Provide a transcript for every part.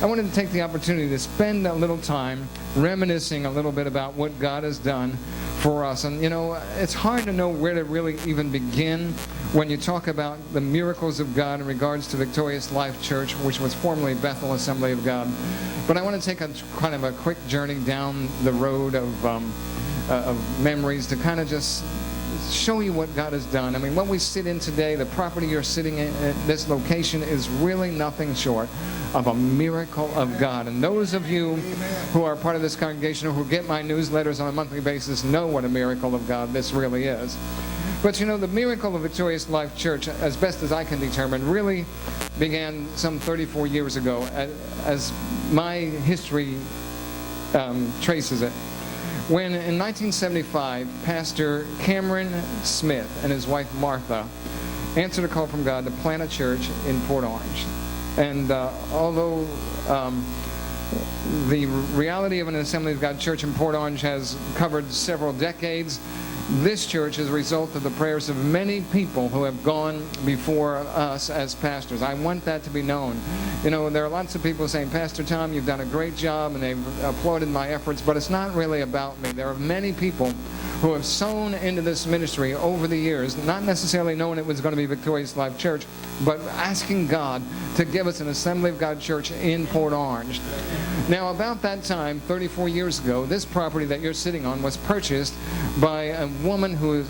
I wanted to take the opportunity to spend a little time reminiscing a little bit about what God has done for us. And, it's hard to know where to really even begin when you talk about the miracles of God in regards to Victorious Life Church, which was formerly Bethel Assembly of God. But I want to take a kind of a quick journey down the road of memories to kind of just show you what God has done. I mean, what we sit in today, the property you're sitting in at this location, is really nothing short of a miracle of God. And those of you who are part of this congregation or who get my newsletters on a monthly basis know what a miracle of God this really is. But the miracle of Victorious Life Church, as best as I can determine, really began some 34 years ago, as my history traces it. When in 1975, Pastor Cameron Smith and his wife Martha answered a call from God to plant a church in Port Orange. And although the reality of an Assembly of God church in Port Orange has covered several decades, this church is a result of the prayers of many people who have gone before us as pastors. I want that to be known. There are lots of people saying, Pastor Tom, you've done a great job, and they've applauded my efforts, but it's not really about me. There are many people who have sown into this ministry over the years, not necessarily knowing it was going to be Victorious Life Church, but asking God to give us an Assembly of God church in Port Orange. Now, about that time, 34 years ago, this property that you're sitting on was purchased by a woman who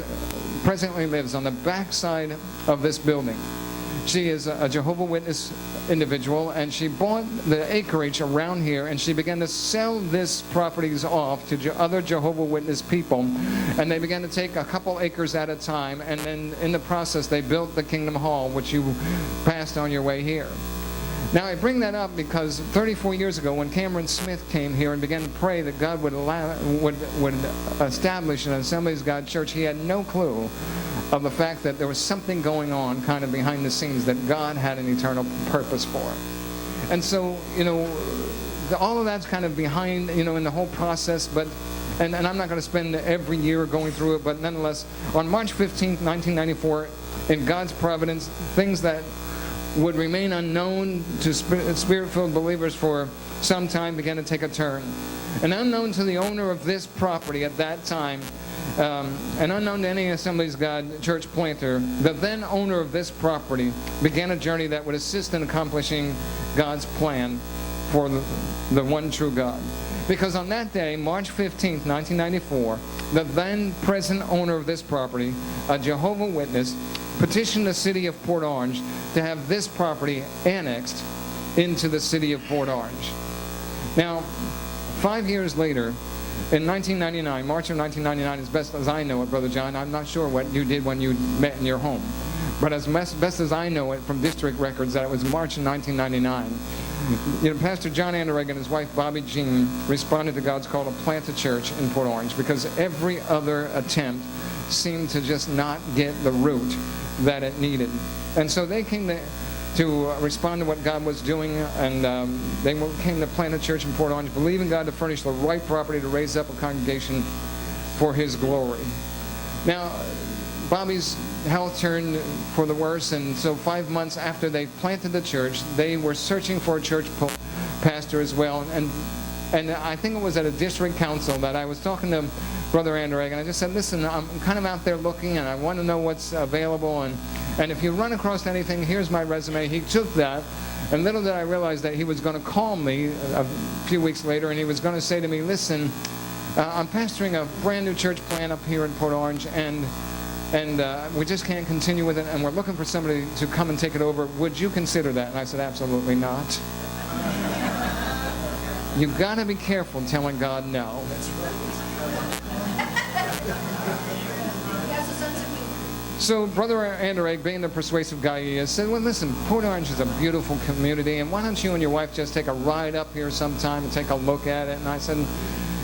presently lives on the backside of this building. She is a Jehovah's Witness individual, and she bought the acreage around here, and she began to sell this properties off to other Jehovah's Witness people, and they began to take a couple acres at a time, and then in the process they built the Kingdom Hall, which you passed on your way here. Now, I bring that up because 34 years ago, when Cameron Smith came here and began to pray that God would establish an Assemblies of God church, he had no clue of the fact that there was something going on kind of behind the scenes that God had an eternal purpose for. And so, all of that's kind of behind, in the whole process, but and I'm not going to spend every year going through it, but nonetheless, on March 15th, 1994, in God's providence, things that would remain unknown to Spirit-filled believers for some time began to take a turn. And unknown to the owner of this property at that time, and unknown to any Assemblies of God church planter, the then owner of this property began a journey that would assist in accomplishing God's plan for the one true God. Because on that day, March 15th, 1994, the then present owner of this property, a Jehovah's Witness, petitioned the city of Port Orange to have this property annexed into the city of Port Orange. Now, 5 years later, in 1999, March of 1999, as best as I know it, Brother John, I'm not sure what you did when you met in your home, but as best as I know it from district records, that it was March of 1999. Pastor John Anderegg and his wife Bobby Jean responded to God's call to plant a church in Port Orange because every other attempt seemed to just not get the root that it needed. And so they came to respond to what God was doing, and they came to plant a church in Port Orange, believing God to furnish the right property to raise up a congregation for His glory. Now, Bobby's health turned for the worse, and so 5 months after they planted the church, they were searching for a church pastor as well. And I think it was at a district council that I was talking to Brother Anderegg, and I just said, listen, I'm kind of out there looking, and I want to know what's available, and if you run across anything, here's my resume. He took that, and little did I realize that he was going to call me a few weeks later, and he was going to say to me, listen, I'm pastoring a brand new church plant up here in Port Orange, and we just can't continue with it, and we're looking for somebody to come and take it over. Would you consider that? And I said, absolutely not. You've got to be careful telling God no. That's right. So Brother Anderegg, being the persuasive guy he is, said, well, listen, Port Orange is a beautiful community, and why don't you and your wife just take a ride up here sometime and take a look at it? And I said,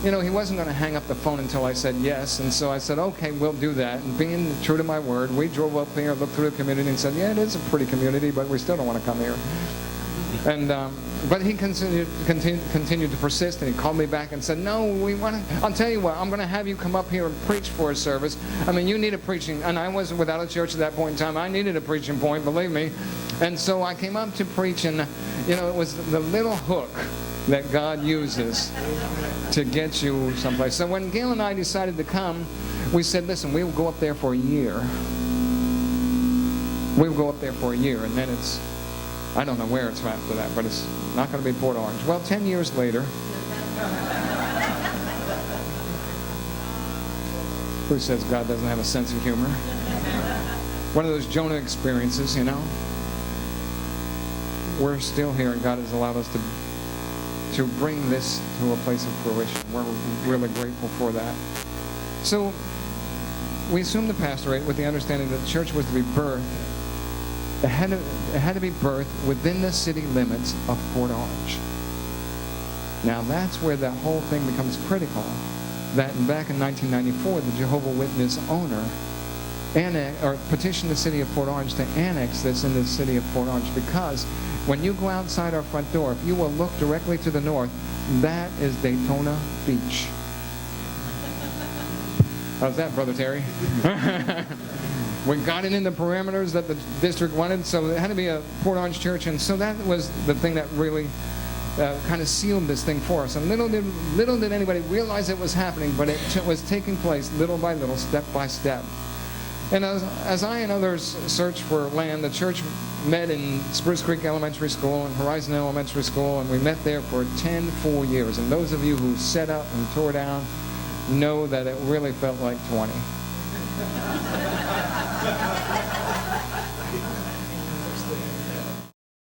he wasn't going to hang up the phone until I said yes, and so I said, okay, we'll do that. And being true to my word, we drove up here, looked through the community, and said, yeah, it is a pretty community, but we still don't want to come here. And but he continued to persist, and he called me back and said, no, I'll tell you what, I'm going to have you come up here and preach for a service. I mean, you need a preaching, and I wasn't without a church at that point in time. I needed a preaching point, believe me. And so I came up to preach, and it was the little hook that God uses to get you someplace. So when Gail and I decided to come, we said, listen, we'll go up there for a year. We'll go up there for a year, and then I don't know where it's after that, but it's not going to be Port Orange. Well, 10 years later, who says God doesn't have a sense of humor? One of those Jonah experiences, We're still here, and God has allowed us to bring this to a place of fruition. We're really grateful for that. So we assumed the pastorate with the understanding that the church was to be birthed. It had to be birthed within the city limits of Port Orange. Now that's where the whole thing becomes critical. That back in 1994, the Jehovah's Witness owner petitioned the city of Port Orange to annex this into the city of Port Orange, because when you go outside our front door, if you will look directly to the north, that is Daytona Beach. How's that, Brother Terry? We got it in the parameters that the district wanted, so it had to be a Port Orange church, and so that was the thing that really kind of sealed this thing for us. And little did anybody realize it was happening, but it was taking place little by little, step by step. And as I and others searched for land, the church met in Spruce Creek Elementary School and Horizon Elementary School, and we met there for 10 full years. And those of you who set up and tore down know that it really felt like 20.